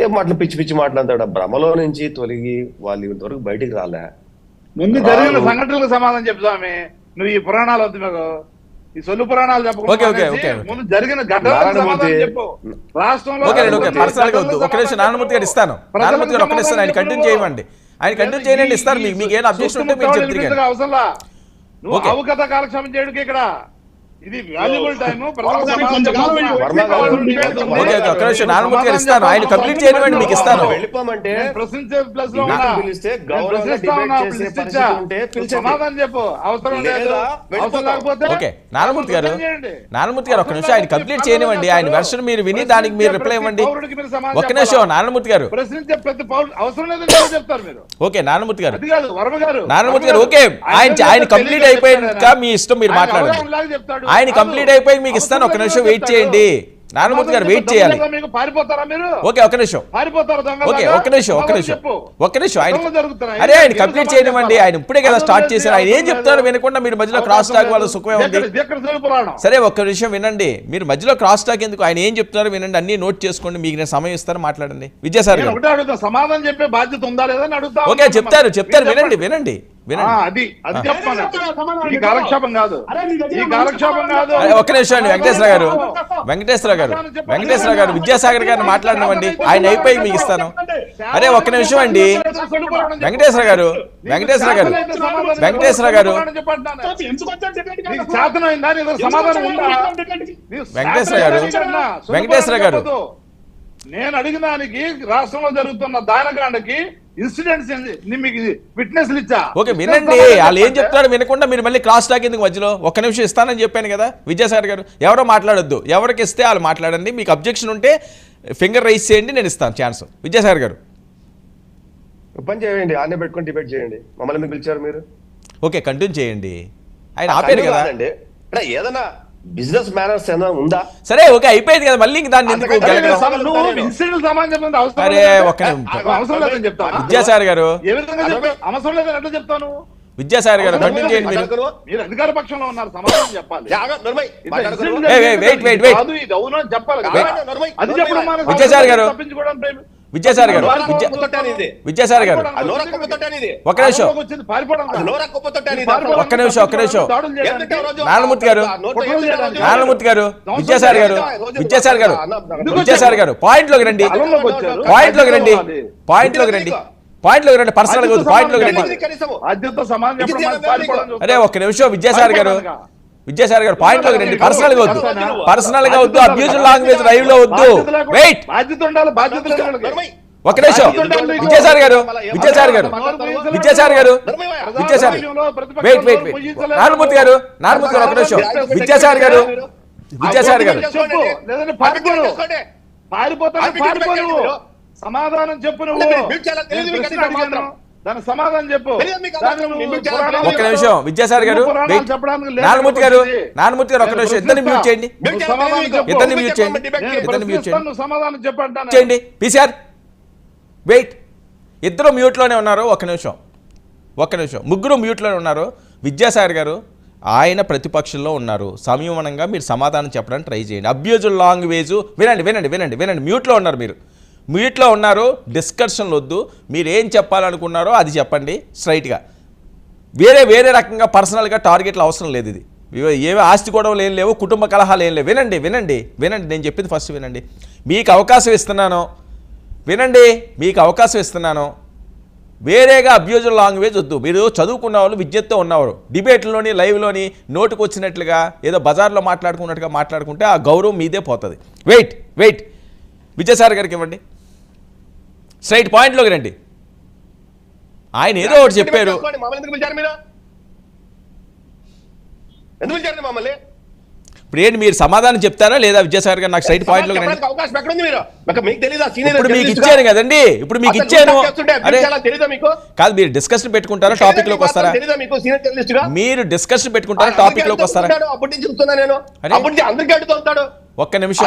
ఏం మాటలు పిచ్చి పిచ్చి మాట్లాడతాడు. భ్రమలో నుంచి తొలగి వాళ్ళు ఇంతవరకు బయటికి రాలే. ముందు జరిగిన సంఘటనలకు సమాధానం చెప్పు స్వామి. నువ్వు ఈ పురాణాలు వద్దు మీకు, ఈ సొల్లు పురాణాలు చెప్పకుండా ముందు జరిగిన ఘటనలకు సమాధానం చెప్పు. రాష్ట్రంలో ఒక నిమిషం నారాయణమూర్తి గారు ఇస్తాను. నారాయణమూర్తి గారు ఒక్క నిమిషం ఆయన కంటిన్యూ చేయమండి. ఆయన కంటిన్యూ చేయండి, ఇస్తారు. మీకు ఏం అబ్జెక్షన్ ఉంటే మీరు చెప్తారు. అవసరంలా నువ్వు అవకత కాలక్షేపం చేయడానికి ఇక్కడ ఇది వాల్యుబుల్ టైం. నారాయణమూర్తి గారు ఇస్తాను, ఆయన కంప్లీట్ చేయనివ్వండి, మీకు ఇస్తాను. సమాధానం చెప్పు. అవసరం లేదు, అవసరం లేకపోతే ఓకే నారాయణమూర్తి గారు ఒక నిమిషం ఆయన కంప్లీట్ చేయనివ్వండి. ఆయన వెర్షన్ మీరు విని దానికి మీరు రిప్లై ఇవ్వండి. ఒక్క నిమిషం నారాయణమూర్తి గారు ప్రశ్నించే ప్రతి పౌరుడు అవసరం లేదని చెప్తారు మీరు. ఓకే నారాయణమూర్తి గారు నారాయణమూర్తి గారు ఓకే ఆయన కంప్లీట్ అయిపోయాక మీ ఇష్టం, మీరు మాట్లాడండి. ఆయన కంప్లీట్ అయిపోయి మీకు ఇస్తాను. ఒక నిమిషం వెయిట్ చేయండి. నారాయణమూర్తి గారు వెయిట్ చేయాలి. ఓకే ఒక్క నిమిషం. ఓకే ఒక్క నిమిషం ఆయన ఆయన కంప్లీట్ చేయనివ్వండి. ఆయన ఇప్పుడే కదా స్టార్ట్ చేశారు. ఆయన ఏం చెప్తారో వినకుండా మీరు మధ్యలో క్రాస్ టాక్ వాళ్ళ సుఖమే ఉంది. సరే ఒక్క నిమిషం వినండి. మీరు మధ్యలో క్రాస్ టాక్ ఎందుకు? ఆయన ఏం చెప్తున్నారో వినండి, అన్ని నోట్ చేసుకోండి. మీకు నేను సమయం ఇస్తాను, మాట్లాడండి. విద్యాసాగర్ గారు సమాధానం చెప్పే బాధ్యత ఉందా లేదా అని అడుగుతా. ఓకే చెప్తారు వినండి వినండి. ఒక్క నిమిషం అండి. వెంకటేశ్వర గారు విద్యాసాగర్ గారిని మాట్లాడినవ్వండి. ఆయన అయిపోయి మీకు ఇస్తాను. అరే ఒక్క నిమిషం అండి. వెంకటేశ్వర గారు నేను అడిగిన దానికి రాష్ట్రంలో జరుగుతున్న దానకాండకి ఇన్సిడెంట్స్ మీకు విట్నెస్లు ఇచ్చా. ఓకే వినండి. వాళ్ళు ఏం చెప్తారో వినకుండా మీరు మళ్ళీ క్రాస్ టాక్ ఎందుకు మధ్యలో? ఒక్క నిమిషం ఇస్తానని చెప్పాను కదా విద్యాసాగర్ గారు. ఎవరో మాట్లాడొద్దు, ఎవరికి ఇస్తే వాళ్ళు మాట్లాడండి. మీకు అబ్జెక్షన్ ఉంటే ఫింగర్ రైజ్ చేయండి, నేను ఇస్తాను ఛాన్స్. విద్యాసాగర్ గారు పని చేయండి, ఆనే పెట్టుకొని డిబేట్ చేయండి. మమ్మల్ని ఎందుకు పిలిచారు మీరు? ఓకే కంటిన్యూ చేయండి. ఆయన ఆపేరు కదా. ఏదన్నా బిజినెస్ మేనర్స్ ఏమైనా ఉందా? సరే ఓకే అయిపోయింది కదా, మళ్ళీ దాన్ని ఎందుకు? విద్యాసాగర్ గారు విద్యాసాగర్ గారు కంటిన్యూ చేయండి. మీరు అధికార పక్షంలో ఉన్నారు, సమాధానం చెప్పాలి. విద్యాసాగర్ గారు ఒక్క నిమిషం. నారాయణమూర్తి గారు విద్యాసాగర్ గారు పాయింట్లోకి రండి. పర్సనల్ గా పాయింట్లోకి రండి. అరే ఒక్క నిమిషం విద్యాసాగర్ గారు పాయింట్లోకి రండి. పర్సనల్ గా వద్దు, అబ్యూజివ్ లాంగ్వేజ్ లైవ్ లో వద్దు. వెయిట్ ఒక్క నిమిషం. విద్యాసాగర్ గారు వెయిట్ నారాయణమూర్తి గారు ఒక్క నిమిషం. విద్యాసాగర్ గారు సమాధానం చెప్పు. నువ్వు దాని సమాధానం చెప్పు. ఒక్క నిమిషం విద్యాసాగర్ గారు నారాయణమూర్తి గారు ఒక్క నిమిషం. ఇద్దరిని మ్యూట్ చేయండి. సమాధానం చెప్పండి. PCR wait. ఇద్దరు మ్యూట్లోనే ఉన్నారు. ఒక్క నిమిషం. ముగ్గురు మ్యూట్లోనే ఉన్నారు. విద్యాసాగర్ గారు ఆయన ప్రతిపక్షంలో ఉన్నారు. సంయమనంగా మీరు సమాధానం చెప్పడానికి ట్రై చేయండి. అబ్యూజివ్ లాంగ్వేజ్ వినండి. మ్యూట్లో ఉన్నారు. డిస్కషన్లు వద్దు. మీరు ఏం చెప్పాలనుకున్నారో అది చెప్పండి స్ట్రైట్గా. వేరే రకంగా పర్సనల్గా టార్గెట్లు అవసరం లేదు. ఇది ఏవో ఆస్తి గొడవలు ఏం లేవు, కుటుంబ కలహాలు ఏం లేవు. వినండి. నేను చెప్పింది ఫస్ట్ వినండి. మీకు అవకాశం ఇస్తున్నాను. వేరేగా అబ్యూజివ్ లాంగ్వేజ్ వద్దు. మీరు చదువుకున్న వాళ్ళు, విద్యతో ఉన్నవారు, డిబేట్లోని లైవ్లోని నోటుకు వచ్చినట్లుగా ఏదో బజార్లో మాట్లాడుకున్నట్టుగా మాట్లాడుకుంటే ఆ గౌరవం మీదే పోతుంది. వెయిట్ విద్యాసాగర్ గారికి ఇవ్వండి. స్ట్రైట్ పాయింట్లోకి రండి. ఆయన ఏదో ఒకటి చెప్పారు. ఇప్పుడు ఏంటి మీరు సమాధానం చెప్తారా లేదా? విద్యాసాగర్ గారు నాకు స్ట్రైట్ పాయింట్లోకి రండి. ఇప్పుడు మీకు ఇచ్చాను కదండి. కాదు, మీరు డిస్కషన్ పెట్టుకుంటారా, టాపిక్ లోకి వస్తారా? ఒక్క నిమిషం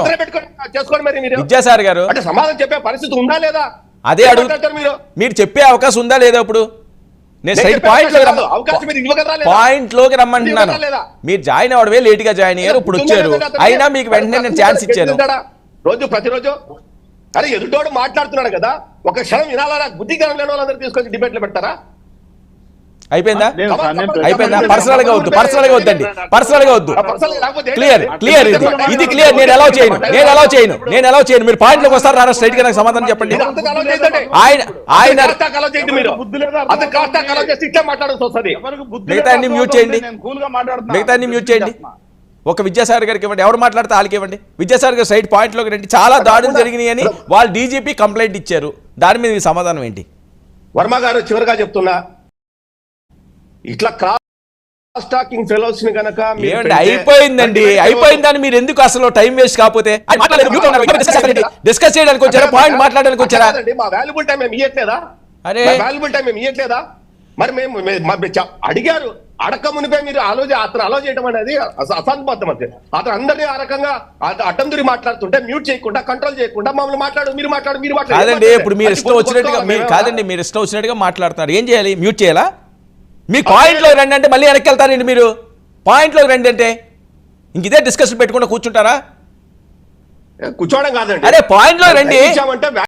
విద్యాసాగర్ గారు సమాధానం చెప్పే పరిస్థితి ఉందా లేదా అదే అడుగుతారు. మీరు చెప్పే అవకాశం ఉందా లేదా? ఇప్పుడు నేను స్ట్రైట్ పాయింట్లోకి రమ్మంటున్నాను. మీరు జాయిన్ అవ్వడమే లేట్గా జాయిన్ అయ్యారు, ఇప్పుడు వచ్చారు. అయినా మీకు వెంటనే నేను ఛాన్స్ ఇచ్చాను. ప్రతిరోజు అరే ఎదుటోడు మాట్లాడుతున్నాడు కదా, ఒక క్షణం వినాలా? బుద్ధి జ్ఞానం లేని వాళ్ళందరూ తీసుకొచ్చి డిబేట్లు పెడతారా? అయిపోయిందా? లేదు సార్, నేను అయిపోయిందా? పర్సనల్ గా వద్దు, పర్సనల్ గా వద్దండి, పర్సనల్ గా వద్దు. క్లియర్ క్లియర్, ఇది క్లియర్. నేను ఎలా చేయను, నేను ఎలా చేయను, నేను ఎలా చేయను. మీరు పాయింట్లోకి వస్తారు రారా, స్ట్రైట్ గా నాకు సమాధానం చెప్పండి. ఆయన మిగతా అన్ని మ్యూట్ చేయండి, మిగతా అన్ని మ్యూట్ చేయండి. ఒక విద్యాసాగర్ గారికి ఇవ్వండి, ఎవరు మాట్లాడితే వాళ్ళకి ఇవ్వండి. విద్యాసాగర్ గారు సైడ్ పాయింట్లోకి రండి. చాలా దాడులు జరిగినాయి అని వాళ్ళు డీజీపీ కంప్లైంట్ ఇచ్చారు, దాని మీద మీ సమాధానం ఏంటి? వర్మ గారు చివరిగా చెప్తున్నా, ఇట్లా క్రాస్ టాకింగ్ ఫెలోస్ ని గనక ఏమండి అయిపోయిందండి, అయిపోయిందని మీరు ఎందుకు అసలు టైం వేస్ట్ కాకపోతే డిస్కస్ చేయడానికి వచ్చారా, పాయింట్ మాట్లాడడానికి వచ్చారా? మా వాల్యుబుల్ టైం మేము ఇవ్వట్లేదా? అరే వాల్యుబుల్ టైం మేము ఇవ్వట్లేదా? మరి మేము అడిగారు, అడక్క మునిపే మీరు అతను అలో చేయడం అనేది అసంబద్ధం. అంతే, అతను అందరినీ ఆ రకంగా అడ్డం తిరిగి మాట్లాడుతుంటే మ్యూట్ చేయకుండా, కంట్రోల్ చేయకుండా మమ్మల్ని మాట్లాడు, మీరు మాట్లాడు, మీరు మాట్లాడు. కాదండి, ఇప్పుడు మీరు ఇష్టం వచ్చినట్టుగా కాదండి, మీరు ఇష్టం వచ్చినట్టుగా మాట్లాడుతున్నారు. ఏం చేయాలి? మ్యూట్ చేయాలా? మీ పాయింట్లో రండి అంటే మళ్ళీ వెనక్కి వెళ్తారండి. మీరు పాయింట్లో రండి అంటే ఇంక ఇదే డిస్కషన్ పెట్టుకుంటూ కూర్చుంటారా? కూర్చోవడం కాదండి, అరే పాయింట్లో రండి.